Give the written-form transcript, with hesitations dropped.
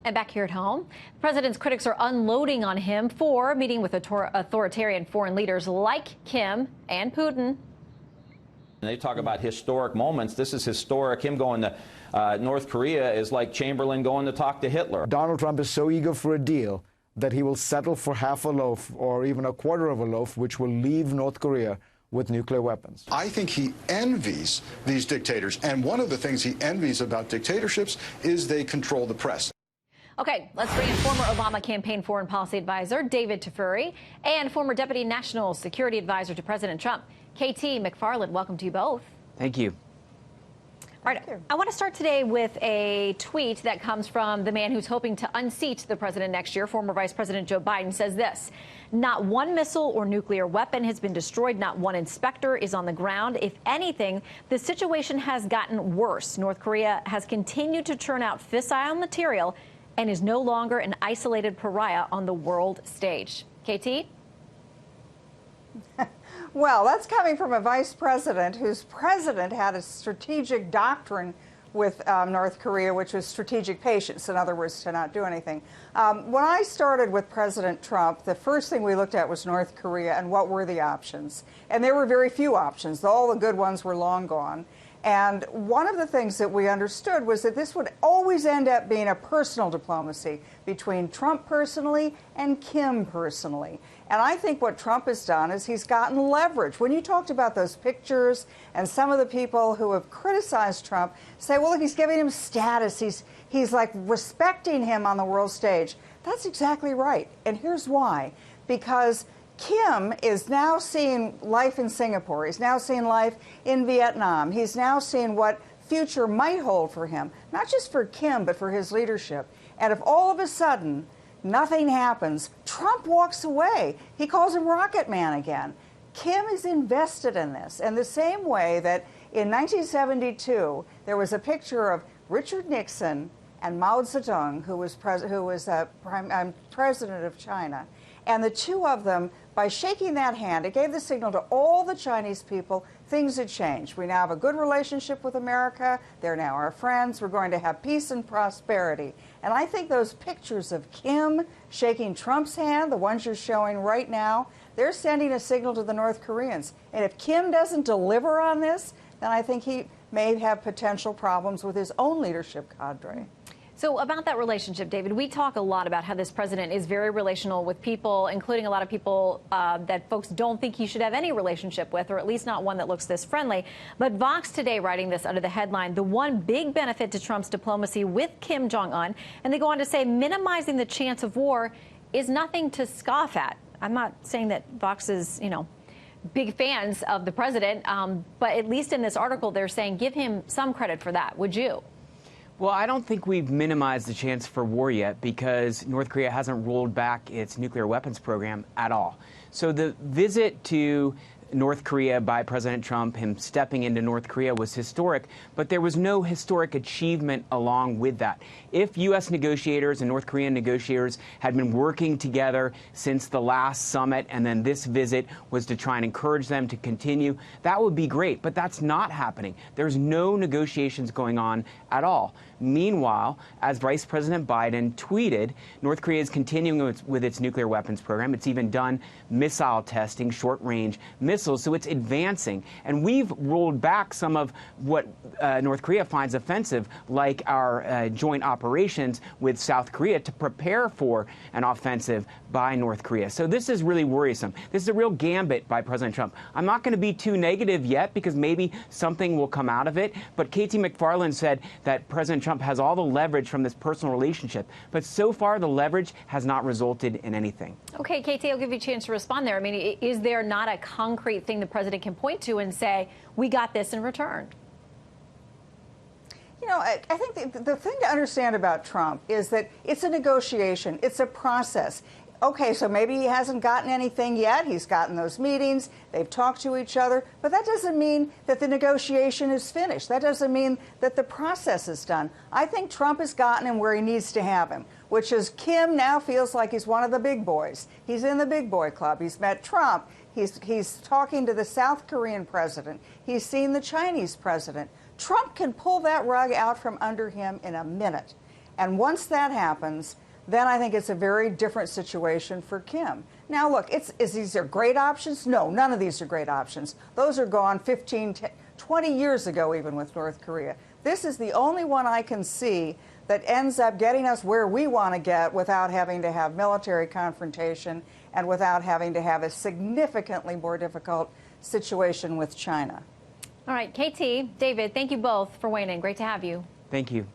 And back here at home, the president's critics are unloading on him for meeting with authoritarian foreign leaders like Kim and Putin. They talk about historic moments. This is historic. Him going to North Korea is like Chamberlain going to talk to Hitler. Donald Trump is so eager for a deal that he will settle for half a loaf or even a quarter of a loaf, which will leave North Korea with nuclear weapons. I think he envies these dictators. And one of the things he envies about dictatorships is they control the press. Okay, let's bring in former Obama campaign foreign policy advisor David Tafuri and former deputy national security advisor to President Trump, KT McFarland. Welcome to you both. Thank you. All right, I want to start today with a tweet that comes from the man who's hoping to unseat the president next year. Former Vice President Joe Biden says this: not one missile or nuclear weapon has been destroyed. Not one inspector is on the ground. If anything, the situation has gotten worse. North Korea has continued to churn out fissile material and is no longer an isolated pariah on the world stage. KT? Well, that's coming from a vice president whose president had a strategic doctrine with North Korea, which was strategic patience, in other words, to not do anything. When I started with President Trump, the first thing we looked at was North Korea and what were the options. And there were very few options. All the good ones were long gone. And one of the things that we understood was that this would always end up being a personal diplomacy between Trump personally and Kim personally. And I think what Trump has done is he's gotten leverage. When you talked about those pictures, and some of the people who have criticized Trump say, well, look, he's giving him status. He's like respecting him on the world stage. That's exactly right. And here's why. Because Kim is now seeing life in Singapore. He's now seeing life in Vietnam. He's now seeing what future might hold for him, not just for Kim, but for his leadership. And if all of a sudden nothing happens, Trump walks away. He calls him Rocket Man again. Kim is invested in this. And the same way that in 1972, there was a picture of Richard Nixon and Mao Zedong, who was president of China. And the two of them, by shaking that hand, it gave the signal to all the Chinese people things had changed. We now have a good relationship with America. They're now our friends. We're going to have peace and prosperity. And I think those pictures of Kim shaking Trump's hand, the ones you're showing right now, they're sending a signal to the North Koreans. And if Kim doesn't deliver on this, then I think he may have potential problems with his own leadership cadre. So about that relationship, David, we talk a lot about how this president is very relational with people, including a lot of people that folks don't think he should have any relationship with, or at least not one that looks this friendly. But Vox today writing this under the headline, "The one big benefit to Trump's diplomacy with Kim Jong-un," and they go on to say minimizing the chance of war is nothing to scoff at. I'm not saying that Vox is, big fans of the president, but at least in this article, they're saying give him some credit for that. Would you? Well, I don't think we've minimized the chance for war yet because North Korea hasn't rolled back its nuclear weapons program at all. So the visit to North Korea by President Trump, him stepping into North Korea, was historic, but there was no historic achievement along with that. If U.S. negotiators and North Korean negotiators had been working together since the last summit and then this visit was to try and encourage them to continue, that would be great, but that's not happening. There's no negotiations going on at all. Meanwhile, as Vice President Biden tweeted, North Korea is continuing with its nuclear weapons program. It's even done missile testing, short-range missiles, so it's advancing. And we've rolled back some of what North Korea finds offensive, like our joint operations with South Korea to prepare for an offensive by North Korea. So this is really worrisome. This is a real gambit by President Trump. I'm not going to be too negative yet because maybe something will come out of it, but KT McFarland said that President Trump has all the leverage from this personal relationship, but so far the leverage has not resulted in anything. Okay, KT, I'll give you a chance to respond there. I mean, is there not a concrete thing the president can point to and say, we got this in return? I think the thing to understand about Trump is that it's a negotiation. It's a process. Okay, so maybe he hasn't gotten anything yet. He's gotten those meetings. They've talked to each other. But that doesn't mean that the negotiation is finished. That doesn't mean that the process is done. I think Trump has gotten him where he needs to have him, which is Kim now feels like he's one of the big boys. He's in the big boy club. He's met Trump. He's talking to the South Korean president. He's seen the Chinese president. Trump can pull that rug out from under him in a minute. And once that happens, then I think it's a very different situation for Kim. Now, look, is these are great options? No, none of these are great options. Those are gone 15, 20 years ago, even with North Korea. This is the only one I can see that ends up getting us where we want to get without having to have military confrontation and without having to have a significantly more difficult situation with China. All right, KT, David, thank you both for weighing in. Great to have you. Thank you.